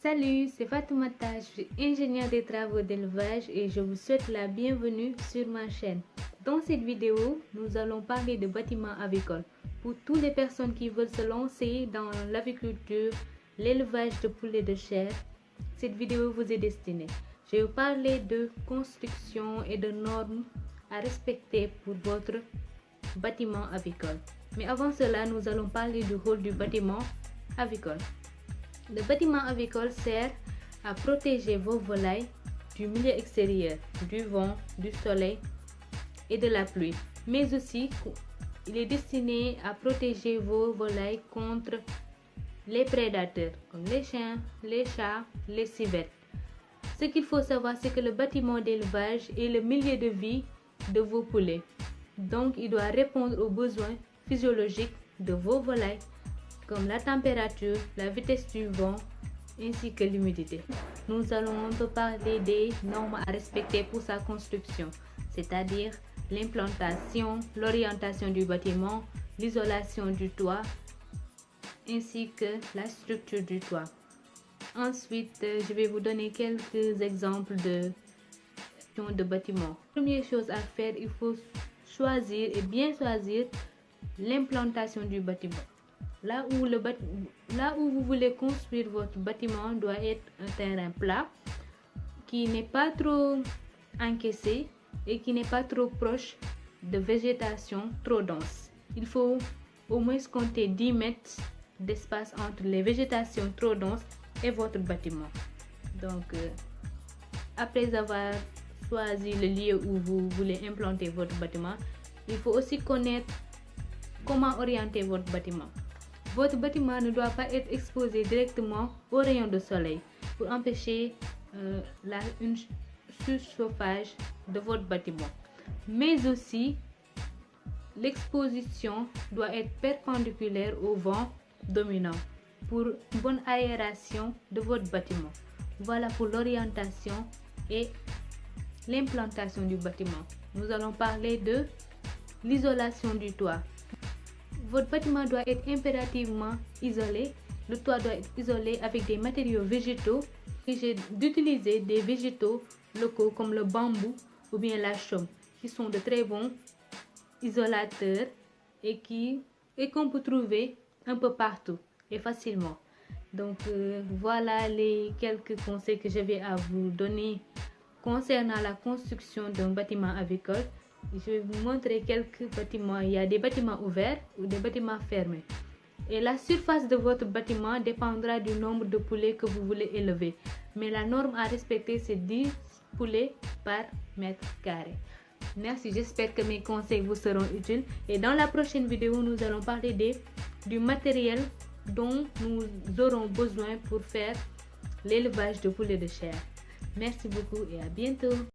Salut, c'est Fatoumata, je suis ingénieure des travaux d'élevage et je vous souhaite la bienvenue sur ma chaîne. Dans cette vidéo, nous allons parler de bâtiments avicoles. Pour toutes les personnes qui veulent se lancer dans l'aviculture, l'élevage de poulets de chair, cette vidéo vous est destinée. Je vais vous parler de construction et de normes à respecter pour votre bâtiment avicole. Mais avant cela, nous allons parler du rôle du bâtiment avicole. Le bâtiment avicole sert à protéger vos volailles du milieu extérieur, du vent, du soleil et de la pluie. Mais aussi, il est destiné à protéger vos volailles contre les prédateurs comme les chiens, les chats, les civettes. Ce qu'il faut savoir, c'est que le bâtiment d'élevage est le milieu de vie de vos poulets. Donc, il doit répondre aux besoins physiologiques de vos volailles, comme la température, la vitesse du vent ainsi que l'humidité. Nous allons un peu parler des normes à respecter pour sa construction, c'est-à-dire l'implantation, l'orientation du bâtiment, l'isolation du toit ainsi que la structure du toit. Ensuite, je vais vous donner quelques exemples de bâtiments. Première chose à faire, il faut choisir et bien choisir l'implantation du bâtiment. Là où vous voulez construire votre bâtiment doit être un terrain plat qui n'est pas trop encaissé et qui n'est pas trop proche de végétation trop dense. Il faut au moins compter 10 mètres d'espace entre les végétations trop denses et votre bâtiment. Donc, après avoir choisi le lieu où vous voulez implanter votre bâtiment, il faut aussi connaître comment orienter votre bâtiment. Votre bâtiment ne doit pas être exposé directement aux rayons de soleil pour empêcher une surchauffage de votre bâtiment. Mais aussi, l'exposition doit être perpendiculaire au vent dominant pour une bonne aération de votre bâtiment. Voilà pour l'orientation et l'implantation du bâtiment. Nous allons parler de l'isolation du toit. Votre bâtiment doit être impérativement isolé. Le toit doit être isolé avec des matériaux végétaux. J'ai d'utiliser des végétaux locaux comme le bambou ou bien la chaume, qui sont de très bons isolateurs et qu'on peut trouver un peu partout et facilement. Donc voilà les quelques conseils que je vais à vous donner concernant la construction d'un bâtiment avicole. Je vais vous montrer quelques bâtiments. Il y a des bâtiments ouverts ou des bâtiments fermés. Et la surface de votre bâtiment dépendra du nombre de poulets que vous voulez élever. Mais la norme à respecter, c'est 10 poulets par mètre carré. Merci, j'espère que mes conseils vous seront utiles. Et dans la prochaine vidéo, nous allons parler du matériel dont nous aurons besoin pour faire l'élevage de poulets de chair. Merci beaucoup et à bientôt.